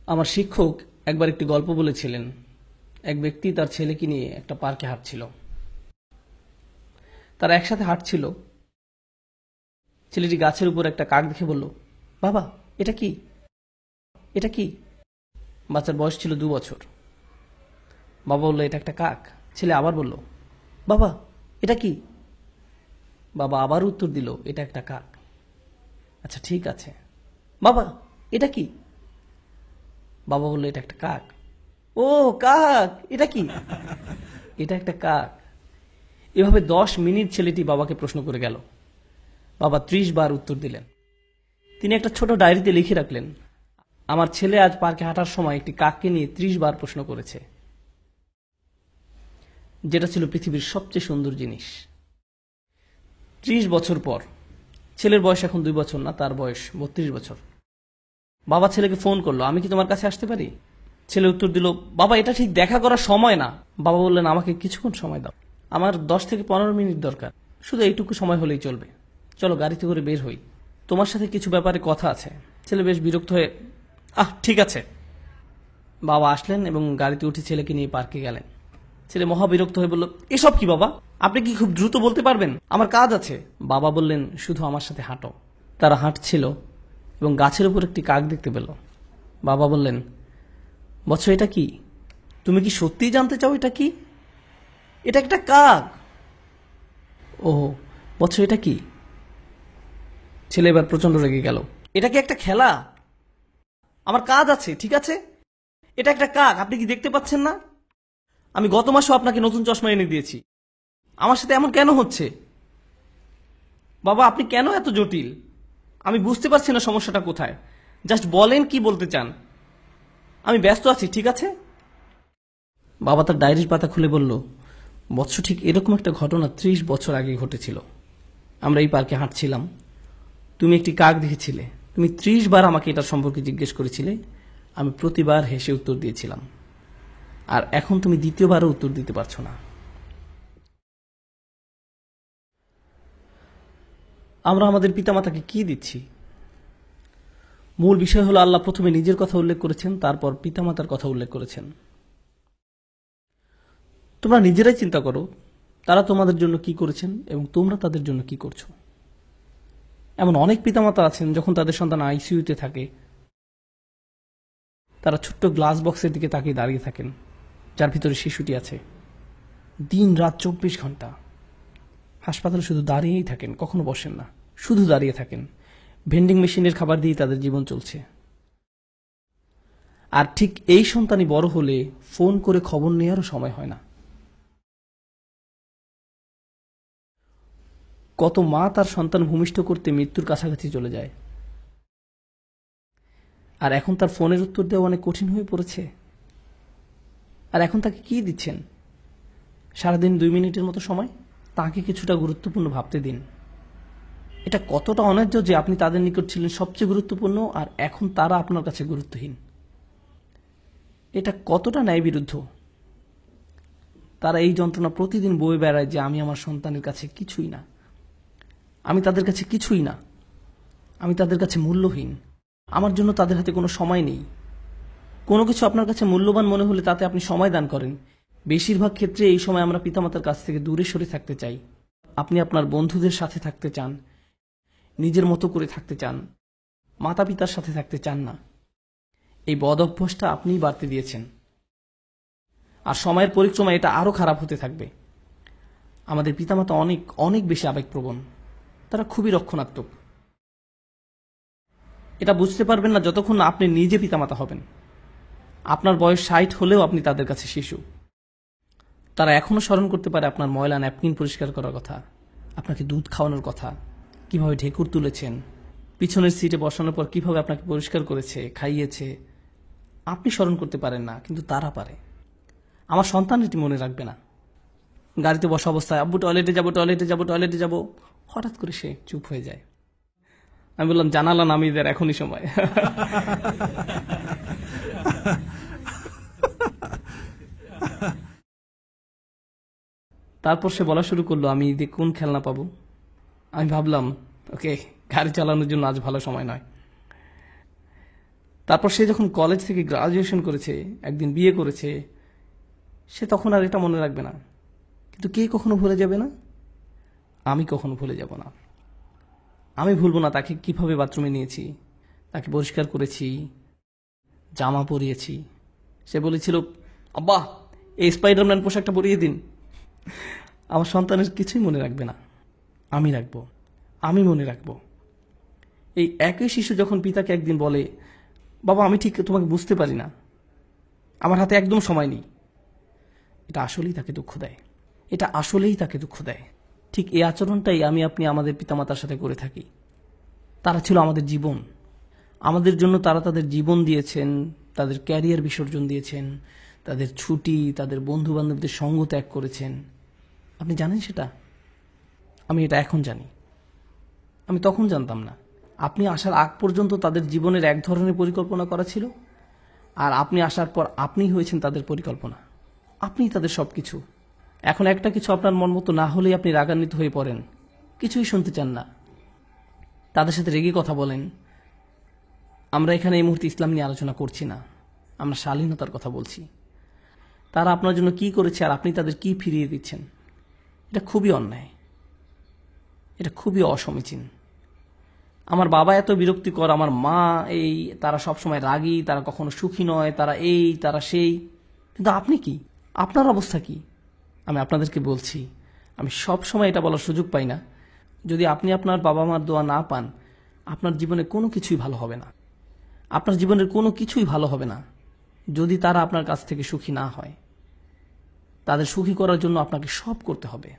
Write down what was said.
আমার শিক্ষক একবার একটি গল্প বলেছিলেন। এক ব্যক্তি তার ছেলেকে নিয়ে একটা পার্কে হাঁটছিল। তারা একসাথে হাঁটছিল। ছেলেটি গাছের উপর একটা কাক দেখে বলল, বাবা, এটা কি? এটা কি? বাচ্চার বয়স ছিল 2 বছর। বাবা বলল, এটা একটা কাক। ছেলে আবার বলল, বাবা, এটা কি? বাবা আবার উত্তর দিল, এটা একটা কাক। আচ্ছা, ঠিক আছে। বাবা, এটা কি? বাবা বলল, এটা একটা কাক। ও কাক, এটা কি? এটা একটা কাক। এভাবে 10 মিনিট ছেলেটি বাবাকে প্রশ্ন করে গেল। বাবা 30 বার উত্তর দিলেন। তিনি একটা ছোট ডায়েরিতে লিখে রাখলেন, আমার ছেলে আজ পার্কে হাঁটার সময় একটি কাককে নিয়ে 30 বার প্রশ্ন করেছে, যেটা ছিল পৃথিবীর সবচেয়ে সুন্দর জিনিস। 30 বছর পর, ছেলের বয়স এখন 2 বছর না, তার বয়স 32 বছর। বাবা ছেলেকে ফোন করলো, আমি কি তোমার কাছে আসতে পারি? ছেলে উত্তর দিল, বাবা, এটা ঠিক দেখা করার সময় না। বাবা বললেন, আমাকে কিছুক্ষণ সময় দাও, আমার 10 থেকে 15 মিনিট দরকার, শুধু এইটুকু সময় হলেই চলবে। চলো গাড়িতে করে বের হই, তোমার সাথে কিছু ব্যাপারে কথা আছে। ছেলে বেশ বিরক্ত হয়ে, ঠিক আছে। বাবা আসলেন এবং গাড়িতে উঠে ছেলেকে নিয়ে পার্কে গেলেন। ছেলে মহা বিরক্ত হয়ে বলল, এসব কি বাবা? আপনি কি খুব দ্রুত বলতে পারবেন? আমার কাজ আছে। বাবা বললেন, শুধু আমার সাথে হাঁটো। তারা হাঁটছিল এবং গাছের উপর একটি কাক দেখতে পেল। বাবা বললেন, বৎস, এটা কি? তুমি কি সত্যিই জানতে চাও এটা কি? এটা একটা কাক। ও বৎস, এটা কি? ছেলে এবার প্রচন্ড রেগে গেল। এটা কি একটা খেলা? আমার কাজ আছে, ঠিক আছে? এটা একটা কাক, আপনি কি দেখতে পাচ্ছেন না? আমি গত মাসেও আপনাকে নতুন চশমা এনে দিয়েছি। আমার সাথে এমন কেন হচ্ছে? বাবা, আপনি কেন এত জটিল? আমি বুঝতে পারছি না সমস্যাটা কোথায়। জাস্ট বলেন কি বলতে চান। আমি ব্যস্ত আছি, ঠিক আছে? বাবা তার ডায়েরির পাতা খুলে বলল, বৎস, ঠিক এরকম একটা ঘটনা 30 বছর আগে ঘটেছিল। আমরা এই পার্কে হাঁটছিলাম। তুমি একটি কাক দেখেছিলে। তুমি 30 বার আমাকে এটার সম্পর্কে জিজ্ঞেস করেছিলে। আমি প্রতিবার হেসে উত্তর দিয়েছিলাম। আর এখন তুমি দ্বিতীয়বারও উত্তর দিতে পারছো না। আমরা আমাদের পিতামাতাকে কি দিচ্ছি? মূল বিষয় হলো, আল্লাহ প্রথমে নিজের কথা উল্লেখ করেছেন, তারপর পিতামাতার কথা উল্লেখ করেছেন। তোমরা নিজেরাই চিন্তা করো, তারা তোমাদের জন্য কি করেছেন এবং তোমরা তাদের জন্য কি করছো। এমন অনেক পিতামাতা আছেন, যখন তাদের সন্তান আইসিইউতে থাকে, তারা ছোট্ট গ্লাস বক্সের দিকে তাকিয়ে দাঁড়িয়ে থাকেন, যার ভিতরে শিশুটি আছে। দিন রাত 24 ঘন্টা হাসপাতালে শুধু দাঁড়িয়েই থাকেন, কখনো বসেন না, শুধু দাঁড়িয়ে থাকেন। ভেন্ডিং মেশিনের খাবার দিয়ে তাদের জীবন চলছে। আর ঠিক এই সন্তানই বড় হলে ফোন করে খবর নেওয়ারও সময় হয় না। কত মা তার সন্তান ভূমিষ্ঠ করতে মৃত্যুর কাছাকাছি চলে যায়, আর এখন তার ফোনের উত্তর দেওয়া অনেক কঠিন হয়ে পড়েছে। আর এখন তাকে কি দিচ্ছেন? সারাদিন 2 মিনিটের মতো সময়। তাকে কিছুটা গুরুত্বপূর্ণ ভাবতে দিন। এটা কতটা অন্যায্য যে আপনি তাদের নিকট ছিলেন সবচেয়ে গুরুত্বপূর্ণ, আর এখন তারা আপনার কাছে গুরুত্বহীন। এটা কতটা ন্যায়বিরুদ্ধ। তারা এই যন্ত্রণা প্রতিদিন বয়ে বেড়ায় যে আমি আমার সন্তানের কাছে কিছুই না, আমি তাদের কাছে কিছুই না, আমি তাদের কাছে মূল্যহীন, আমার জন্য তাদের হাতে কোনো সময় নেই। কোনো কিছু আপনার কাছে মূল্যবান মনে হলে তাতে আপনি সময় দান করেন। বেশিরভাগ ক্ষেত্রে এই সময় আমরা পিতামাতার কাছ থেকে দূরে সরে থাকতে চাই। আপনি আপনার বন্ধুদের সাথে থাকতে চান, নিজের মতো করে থাকতে চান, মাতা পিতার সাথে থাকতে চান না। এই বদ অভ্যাসটা আপনিই বাড়তে দিয়েছেন, আর সময়ের পরিক্রমায় এটা আরো খারাপ হতে থাকবে। আমাদের পিতামাতা অনেক অনেক বেশি আবেগপ্রবণ। তারা খুবই রক্ষণাত্মক। এটা বুঝতে পারবেন না যতক্ষণ না আপনি নিজে পিতামাতা হবেন। আপনার বয়স 60 হলেও আপনি তাদের কাছে শিশু। তারা এখনো স্মরণ করতে পারে আপনার ময়লা ন্যাপকিন পরিষ্কার করার কথা, আপনাকে দুধ খাওয়ানোর কথা, কিভাবে ঢেকুর তুলেছেন, পিছনের সিটে বসানোর পর কিভাবে আপনাকে পরিষ্কার করেছে, খাইয়েছে। আপনি স্মরণ করতে পারেন না, কিন্তু তারা পারে। আমার সন্তান এটি মনে রাখবে না। গাড়িতে বসা অবস্থায়, আব্বু টয়লেটে যাবো, টয়লেটে যাবো, টয়লেটে যাবো, হঠাৎ করে সে চুপ হয়ে যায়। আমি বললাম, জানালা নামিয়ে দেয়, এখনই সময়। তারপর সে বলা শুরু করলো, আমি ঈদে কোন খেলনা পাবো। আমি ভাবলাম, ওকে, গাড়ি চালানোর জন্য আজ ভালো সময় নয়। তারপর সে যখন কলেজ থেকে গ্রাজুয়েশন করেছে, একদিন বিয়ে করেছে, সে তখন আর এটা মনে রাখবে না। কিন্তু কে কখনো ভুলে যাবে না? আমি কখনো ভুলে যাব না। আমি ভুলবো না তাকে কিভাবে বাথরুমে নিয়েছি, তাকে পরিষ্কার করেছি, জামা পরিয়েছি। সে বলেছিল, আব্বা এই স্পাইডারম্যান পোশাকটা পরিয়ে দিন। আমার সন্তানের কিছুই মনে রাখবে না, আমি রাখবো, আমি মনে রাখবো। এই একই শিশু যখন পিতাকে একদিন বলে, বাবা আমি ঠিক তোমাকে বুঝতে পারি না, আমার হাতে একদম সময় নেই, এটা আসলেই তাকে দুঃখ দেয়, এটা আসলেই তাকে দুঃখ দেয়। ঠিক এই আচরণটাই আমি আপনি আমাদের পিতামাতার সাথে করে থাকি। তারা ছিল আমাদের জীবন, আমাদের জন্য তারা তাদের জীবন দিয়েছেন, তাদের ক্যারিয়ার বিসর্জন দিয়েছেন, তাদের ছুটি, তাদের বন্ধু বান্ধবদের সঙ্গ ত্যাগ করেছেন। আপনি জানেন সেটা? আমি এটা এখন জানি, আমি তখন জানতাম না। আপনি আসার আগ পর্যন্ত তাদের জীবনের এক ধরনের পরিকল্পনা করা ছিল, আর আপনি আসার পর আপনিই হয়েছেন তাদের পরিকল্পনা, আপনিই তাদের সবকিছু। এখন একটা কিছু আপনার মন মতো না হলেই আপনি রাগান্বিত হয়ে পড়েন, কিছুই শুনতে চান না, তাদের সাথে রেগে কথা বলেন। আমরা এখানে এই মুহূর্তে ইসলাম নিয়ে আলোচনা করছি না, আমরা শালীনতার কথা বলছি। তারা আপনার জন্য কি করেছে আর আপনি তাদের কি ফিরিয়ে দিচ্ছেন, এটা খুবই অন্যায়, এটা খুবই অসমীচীন। আমার বাবা এত বিরক্তিকর, আমার মা এই, তারা সবসময় রাগী, তারা কখনো সুখী নয়, তারা এই তারা সেই। কিন্তু আপনি কি, আপনার অবস্থা কি? আমি আপনাদেরকে বলছি, আমি সব সময় এটা বলার সুযোগ পাই না, যদি আপনি আপনার বাবা মার দোয়া না পান, আপনার জীবনে কোনো কিছুই ভালো হবে না। আপনার জীবনের কোনো কিছুই ভালো হবে না যদি তারা আপনার কাছ থেকে সুখী না হয়। তাদের সুখী করার জন্য আপনাকে সব করতে হবে।